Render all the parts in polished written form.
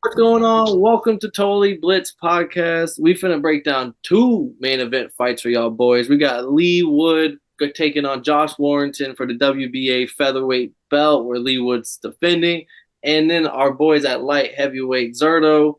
What's going on? Welcome to Totally Blitz Podcast. We finna break down two main event fights for y'all boys. We got Leigh Wood taking on Josh Warrington for the WBA Featherweight belt, where Leigh Wood's defending. And then our boys at light heavyweight, Gilberto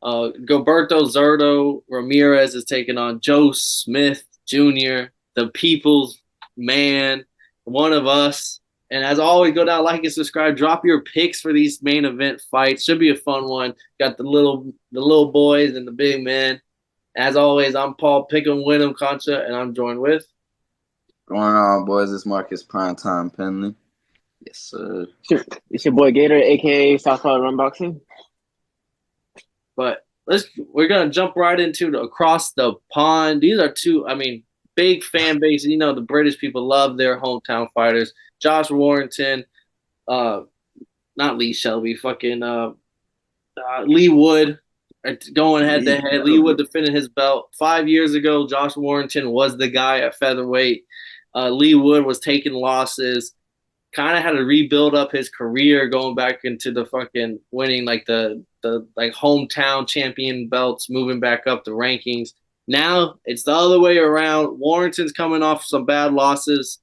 Zurdo Ramirez is taking on Joe Smith Jr., the people's man, one of us. And as always, go down, like and subscribe. Drop your picks for these main event fights. Should be a fun one. Got the little boys and the big men. As always, I'm Paul Pick'em Win'em Concha, and I'm joined with. Going on, boys? It's Marcus Primetime Penley. Yes, sir. It's your boy Gator, aka Southpaw Run Boxing. But we're gonna jump right into across the pond. These are two, big fan bases. You know, the British people love their hometown fighters. Josh Warrington, not Lee Shelby, Leigh Wood going head to head. Leigh Wood defending his belt 5 years ago. Josh Warrington was the guy at featherweight. Leigh Wood was taking losses, kind of had to rebuild up his career, going back into the fucking winning the hometown champion belts, moving back up the rankings. Now it's the other way around. Warrington's coming off some bad losses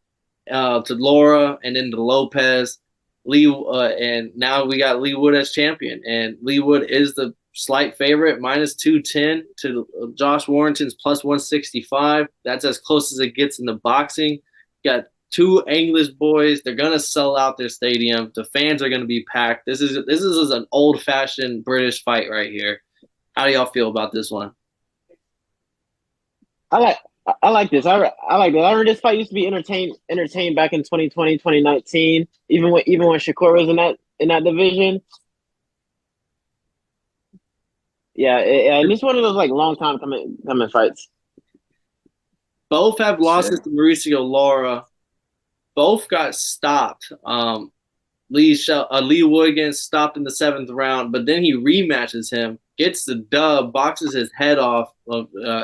to Laura and then to Lopez. And now we got Leigh Wood as champion. And Leigh Wood is the slight favorite, minus 210 to Josh Warrington's plus 165. That's as close as it gets in the boxing. Got two English boys. They're gonna sell out their stadium. The fans are gonna be packed. This is an old-fashioned British fight right here. How do y'all feel about this one? I like this. I like this. I remember this fight used to be entertained back in 2020, 2019, even when Shakur was in that division. Yeah, and it's one of those long time coming fights. Both have losses to Mauricio Lara. Both got stopped. Leigh Wood getting stopped in the 7th round, but then he rematches him, gets the dub, boxes his head off.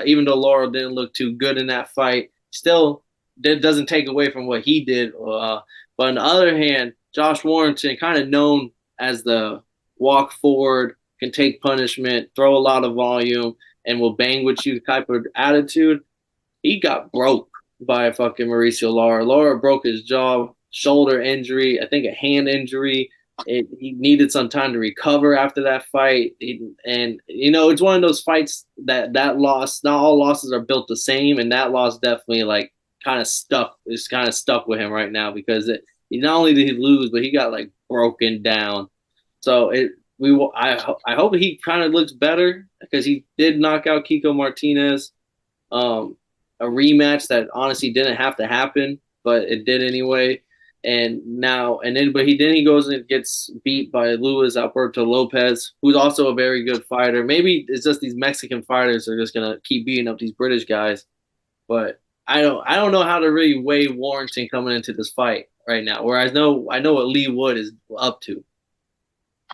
Even though Lara didn't look too good in that fight, still doesn't take away from what he did. But on the other hand, Josh Warrington, kind of known as the walk forward, can take punishment, throw a lot of volume, and will bang with you type of attitude. He got broke by fucking Mauricio Lara. Lara broke his jaw, shoulder injury, I think a hand injury. He needed some time to recover after that fight. It's one of those fights that loss, not all losses are built the same, and that loss definitely kind of stuck. It's kind of stuck with him right now because not only did he lose, but he got broken down. So I hope he kind of looks better because he did knock out Kiko Martinez. A rematch that honestly didn't have to happen, but it did anyway. But he goes and gets beat by Luis Alberto Lopez, who's also a very good fighter. Maybe it's just these Mexican fighters are just gonna keep beating up these British guys. But I don't know how to really weigh Warrington coming into this fight right now. Whereas I know what Leigh Wood is up to.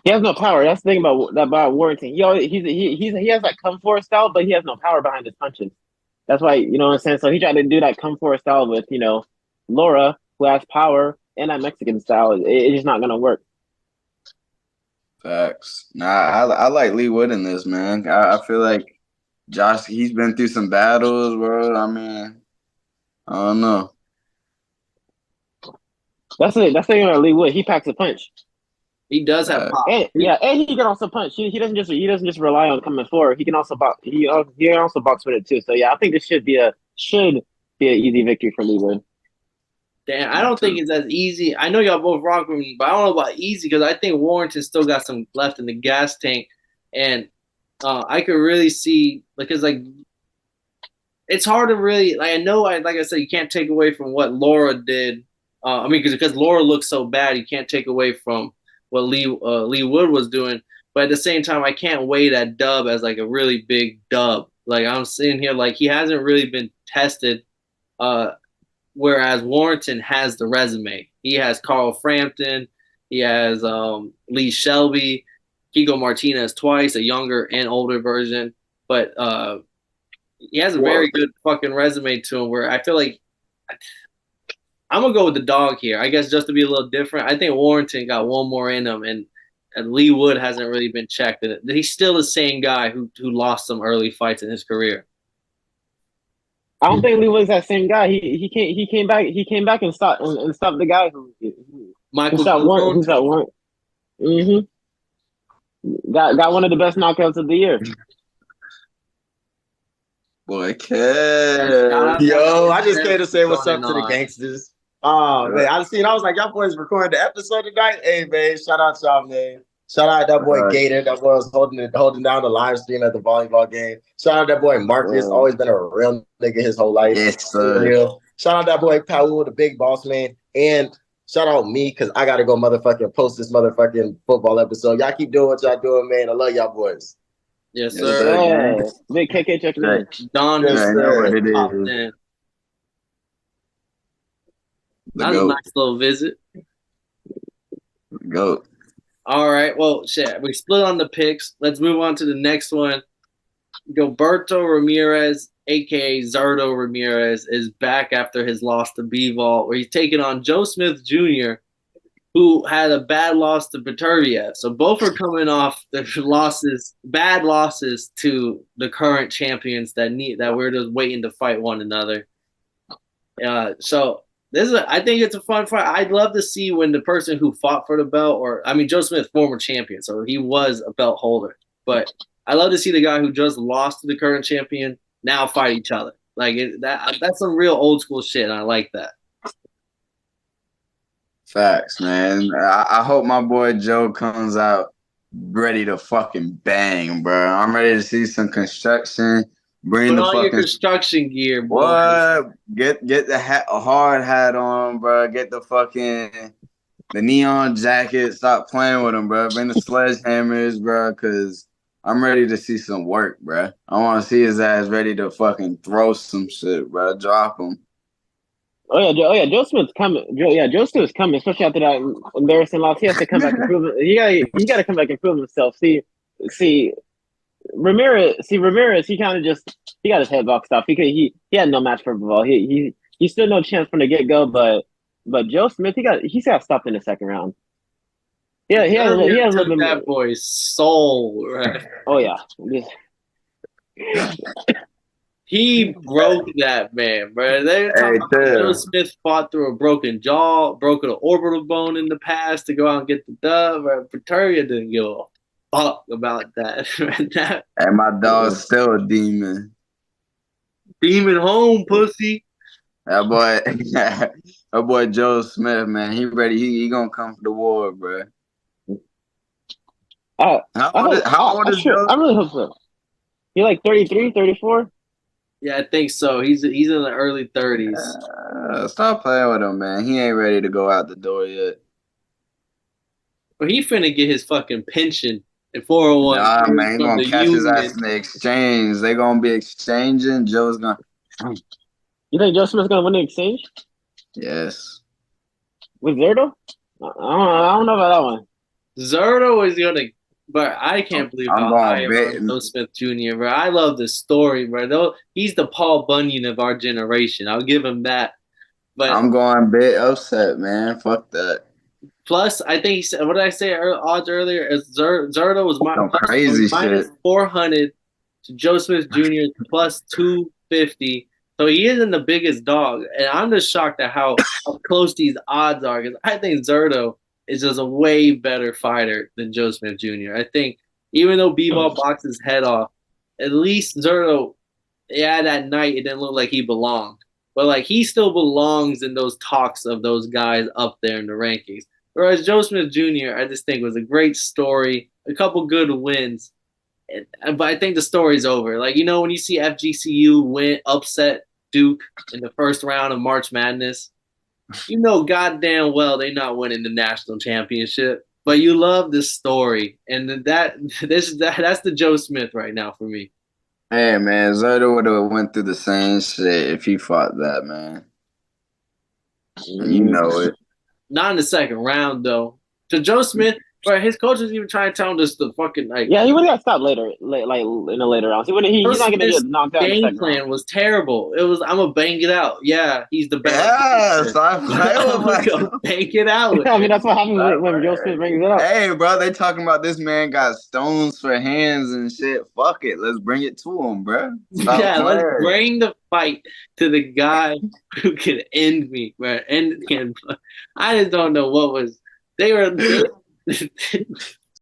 He has no power. That's the thing about Warrington. He has that come forward style, but he has no power behind his punches. That's why, you know what I'm saying? So he tried to do that come forward style with, Laura, who has power, and that Mexican style. It's just not going to work. Facts. Nah, I like Leigh Wood in this, man. I feel like Josh, he's been through some battles, bro. I don't know. That's it. That's the thing about Leigh Wood. He packs a punch. He does have pop. And he can also punch. He doesn't just rely on coming forward. He can also box. He can also box with it too. So yeah, I think this should be an easy victory for Leigh Wood. Damn, I don't think it's as easy. I know y'all both rock with me, but I don't know about easy because I think Warrington still got some left in the gas tank, and I could really see because it's hard to really I know like I said, you can't take away from what Laura did. Because Laura looks so bad, you can't take away from what Leigh Wood was doing, but at the same time, I can't weigh that dub as a really big dub. I'm sitting here he hasn't really been tested, whereas Warrington has the resume. He has Carl Frampton, he has Lee Shelby, Kiko Martinez twice, a younger and older version, but he has a very good fucking resume to him. Where I feel like I'm gonna go with the dog here. I guess just to be a little different. I think Warrington got one more in him, and And Leigh Wood hasn't really been checked. He's still the same guy who lost some early fights in his career. I don't think Leigh was that same guy. He came back and stopped the guy who Michael shot one Cologne. who shot one. Got one of the best knockouts of the year. Boy, Kev. Yo, I just came to say what's Going up to the on. gangsters. Oh man, I was like, y'all boys recording the episode tonight. Hey man, shout out y'all, man. Shout out that boy Gator, that boy was holding down the live stream at the volleyball game. Shout out that boy Marcus, always been a real nigga his whole life. Yes, sir. Real. Shout out that boy Powell, the big boss man, and shout out me because I gotta go motherfucking post this motherfucking football episode. Y'all keep doing what y'all doing, man. I love y'all boys. Yes, Yes, sir. sir. Yeah. Big KK checking in. Don Yes, just I know what it popped is. in. The That was a goat. nice little visit. Goat. All right. Well, shit. We split on the picks. Let's move on to the next one. Gilberto Ramirez, a.k.a. Zurdo Ramirez, is back after his loss to Bivol, where he's taking on Joe Smith Jr., who had a bad loss to Beterbiev. So both are coming off the bad losses to the current champions that we're just waiting to fight one another. So I think it's a fun fight. I'd love to see when the person who fought for the belt, Joe Smith, former champion, so he was a belt holder. But I love to see the guy who just lost to the current champion now fight each other. That's some real old school shit, and I like that. Facts, man. I hope my boy Joe comes out ready to fucking bang, bro. I'm ready to see some construction. Bring Put the on fucking your construction gear, boy. what? Get the hard hat on, bro. Get the neon jacket. Stop playing with him, bro. Bring the sledgehammers, bro. Cause I'm ready to see some work, bro. I want to see his ass ready to fucking throw some shit, bro. Drop him. Oh yeah, Joe Smith's coming. Joe Smith's coming, especially after that embarrassing loss. He has to come back and prove it. He got to come back and prove himself. See, Ramirez. He kind of he got his head boxed off. He had no match for Bivol. He stood no chance from the get go. But Joe Smith, he got stopped in the second round. Yeah, he had a little bit. That boy's soul, right? Oh yeah. He broke that man, bro. Joe Smith fought through a broken jaw, broken an orbital bone in the past to go out and get the dub. Beterbiev didn't give a fuck about that. And my dog's still a demon. Demon home, pussy. That boy Joe Smith, man, he ready. He gonna come for the war, bro. How old is Joe? I really hope so. He like 33, 34? Yeah, I think so. He's in the early 30s. Stop playing with him, man. He ain't ready to go out the door yet. But he finna get his fucking pension in 401. Nah, man, he gonna catch his ass in the exchange. They gonna be exchanging. Joe's gonna. You think Joe Smith's gonna win the exchange? Yes. With Zurdo? I don't know about that one. Zurdo is gonna. But I can't believe how high Joe Smith Jr., bro. I love the story, bro. He's the Paul Bunyan of our generation. I'll give him that. But I'm going bit upset, man. Fuck that. Plus, I think he said, what did I say odds earlier? Zurdo was crazy minus shit. 400 to Joe Smith Jr. plus 250. So he isn't the biggest dog. And I'm just shocked at how close these odds are. Because I think Zurdo is just a way better fighter than Joe Smith Jr. I think even though Bivol boxed his head off, at least Zurdo, that night it didn't look like he belonged. But he still belongs in those talks of those guys up there in the rankings. Whereas Joe Smith Jr., I just think was a great story, a couple good wins. But I think the story's over. When you see FGCU upset Duke in the first round of March Madness, goddamn well they're not winning the national championship, but you love this story, and that's the Joe Smith right now for me. Hey man, Zurdo would have went through the same shit if he fought that man. And you know it. Not in the second round though. To Joe Smith, But his coach was even trying to tell him this the fucking like. Yeah, he would have got stopped later, like in the later rounds. He's not gonna get knocked out. Game plan was terrible. It was I'm gonna bang it out. Yeah, he's the best. Yeah, stop playing with Go bang it out. I mean, that's what happens when Joe Smith brings it up. Hey, bro, they talking about this man got stones for hands and shit. Fuck it, let's bring it to him, bro. Let's bring the fight to the guy who can end me, bro. I just don't know what was they were.